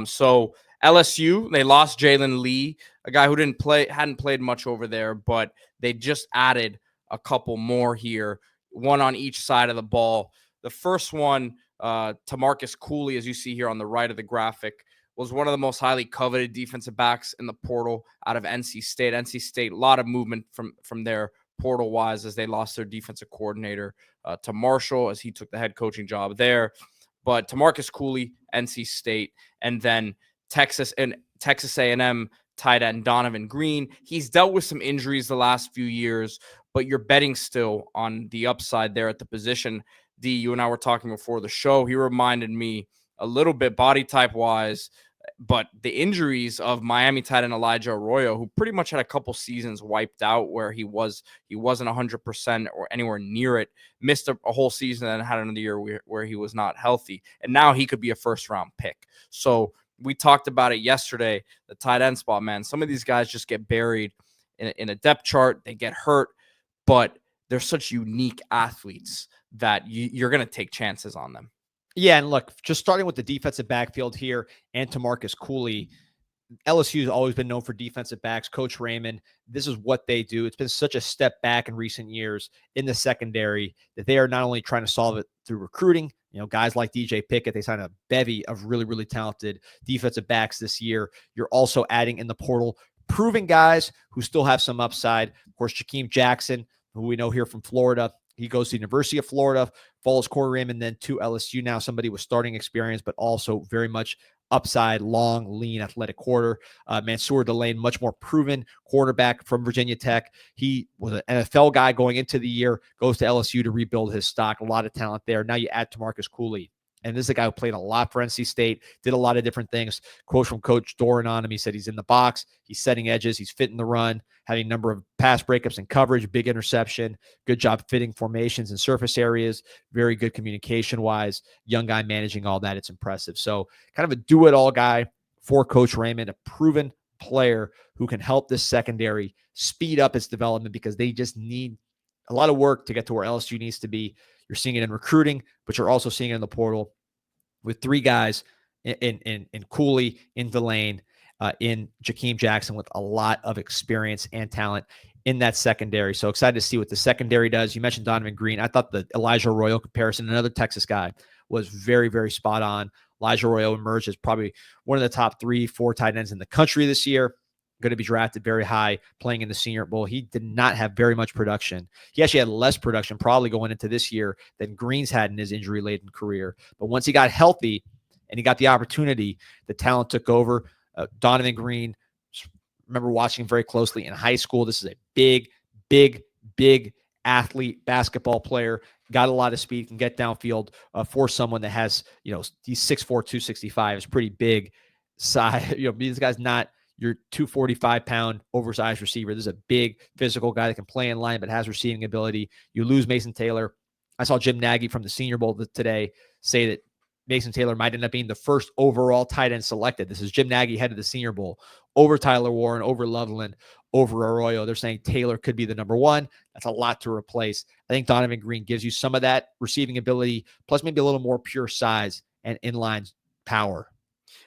So LSU, they lost Jalen Lee, a guy who hadn't played much over there, but they just added a couple more here, one on each side of the ball. The first one, Tamarcus Cooley, as you see here on the right of the graphic, was one of the most highly coveted defensive backs in the portal out of NC State. NC State, a lot of movement from their portal-wise as they lost their defensive coordinator to Marshall as he took the head coaching job there. But Tamarcus Cooley, NC State, and then Texas A&M tight end Donovan Green. He's dealt with some injuries the last few years, but you're betting still on the upside there at the position. D, you and I were talking before the show. He reminded me a little bit body type wise, but the injuries of Miami tight end Elijah Arroyo, who pretty much had a couple seasons wiped out where he wasn't 100% or anywhere near it, missed a whole season and had another year where he was not healthy. And now he could be a first-round pick. So we talked about it yesterday, the tight end spot, man. Some of these guys just get buried in a depth chart. They get hurt, but they're such unique athletes that you're going to take chances on them. Yeah, and look, just starting with the defensive backfield here and Tamarcus Cooley, LSU has always been known for defensive backs. Coach Raymond, this is what they do. It's been such a step back in recent years in the secondary that they are not only trying to solve it through recruiting, guys like DJ Pickett, they signed a bevy of really, really talented defensive backs this year. You're also adding in the portal proven guys who still have some upside. Of course, Jakeem Jackson, who we know here from Florida, he goes to the University of Florida, follows Corey Raymond, then to LSU. Now somebody with starting experience, but also very much upside, long, lean, athletic quarter. Mansour Delane, much more proven quarterback from Virginia Tech. He was an NFL guy going into the year, goes to LSU to rebuild his stock. A lot of talent there. Now you add Tamarcus Cooley. And this is a guy who played a lot for NC State, did a lot of different things. Quote from Coach Doran on him. He said he's in the box, he's setting edges, he's fitting the run, having a number of pass breakups and coverage, big interception, good job fitting formations and surface areas, very good communication-wise, young guy managing all that. It's impressive. So kind of a do-it-all guy for Coach Raymond, a proven player who can help this secondary speed up its development because they just need a lot of work to get to where LSU needs to be. You're seeing it in recruiting, but you're also seeing it in the portal with three guys in Cooley, in Delane, in Jakeem Jackson with a lot of experience and talent in that secondary. So excited to see what the secondary does. You mentioned Donovan Green. I thought the Elijah Arroyo comparison, another Texas guy, was very, very spot on. Elijah Arroyo emerged as probably one of the top 3-4 tight ends in the country this year. Going to be drafted very high, playing in the Senior Bowl. He did not have very much production. He actually had less production probably going into this year than Green's had in his injury-laden career. But once he got healthy and he got the opportunity, the talent took over. Donovan Green, remember watching him very closely in high school. This is a big, big, big athlete, basketball player. Got a lot of speed, can get downfield for someone that has, he's 6'4", 265. It's pretty big size. This guy's not your 245-pound oversized receiver. This is a big physical guy that can play in line but has receiving ability. You lose Mason Taylor. I saw Jim Nagy from the Senior Bowl today say that Mason Taylor might end up being the first overall tight end selected. This is Jim Nagy head of the Senior Bowl over Tyler Warren, over Loveland, over Arroyo. They're saying Taylor could be the number one. That's a lot to replace. I think Donovan Green gives you some of that receiving ability, plus maybe a little more pure size and inline power.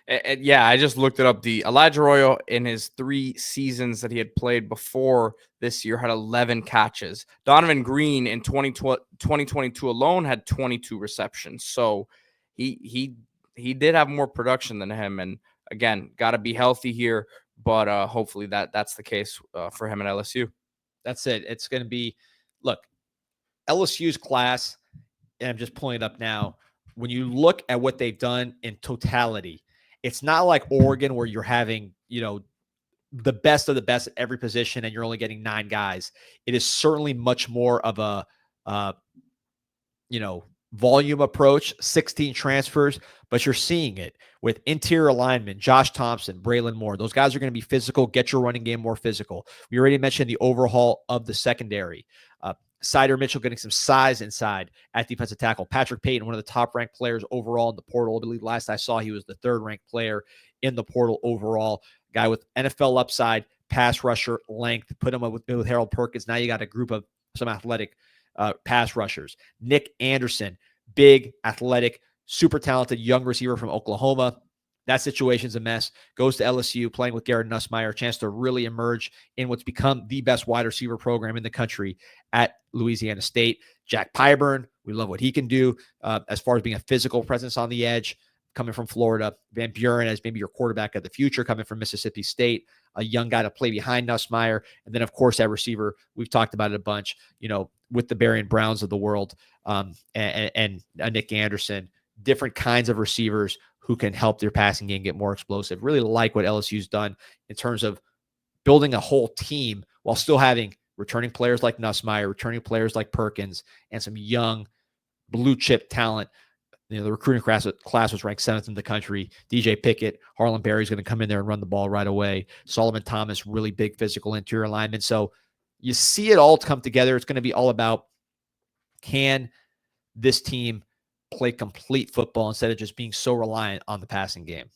And yeah, I just looked it up. The Elijah Arroyo in his 3 seasons that he had played before this year had 11 catches. Donovan Green in 2022 alone had 22 receptions. So he did have more production than him. And again, got to be healthy here. But hopefully that's the case for him at LSU. That's it. It's going to be, look, LSU's class, and I'm just pulling it up now. When you look at what they've done in totality, it's not like Oregon where you're having, the best of the best at every position and you're only getting 9 guys. It is certainly much more of a, volume approach, 16 transfers, but you're seeing it with interior alignment, Josh Thompson, Braylon Moore. Those guys are going to be physical, get your running game more physical. We already mentioned the overhaul of the secondary. Sider Mitchell getting some size inside at defensive tackle. Patrick Payton, one of the top-ranked players overall in the portal. I believe last I saw he was the 3rd-ranked player in the portal overall. Guy with NFL upside, pass rusher, length. Put him up with Harold Perkins. Now you got a group of some athletic pass rushers. Nick Anderson, big, athletic, super talented young receiver from Oklahoma. That situation's a mess. Goes to LSU, playing with Garrett Nussmeier, a chance to really emerge in what's become the best wide receiver program in the country at Louisiana State. Jack Pyburn, we love what he can do as far as being a physical presence on the edge, coming from Florida. Van Buren as maybe your quarterback of the future, coming from Mississippi State, a young guy to play behind Nussmeier. And then, of course, that receiver, we've talked about it a bunch, with the Berrien Browns of the world and Nick Anderson, different kinds of receivers who can help their passing game get more explosive. Really like what LSU's done in terms of building a whole team while still having returning players like Nussmeier, returning players like Perkins, and some young blue chip talent. The recruiting class was ranked 7th in the country. DJ Pickett, Harlan Berry's going to come in there and run the ball right away. Solomon Thomas, really big physical interior lineman. So you see it all come together. It's going to be all about, can this team play complete football instead of just being so reliant on the passing game?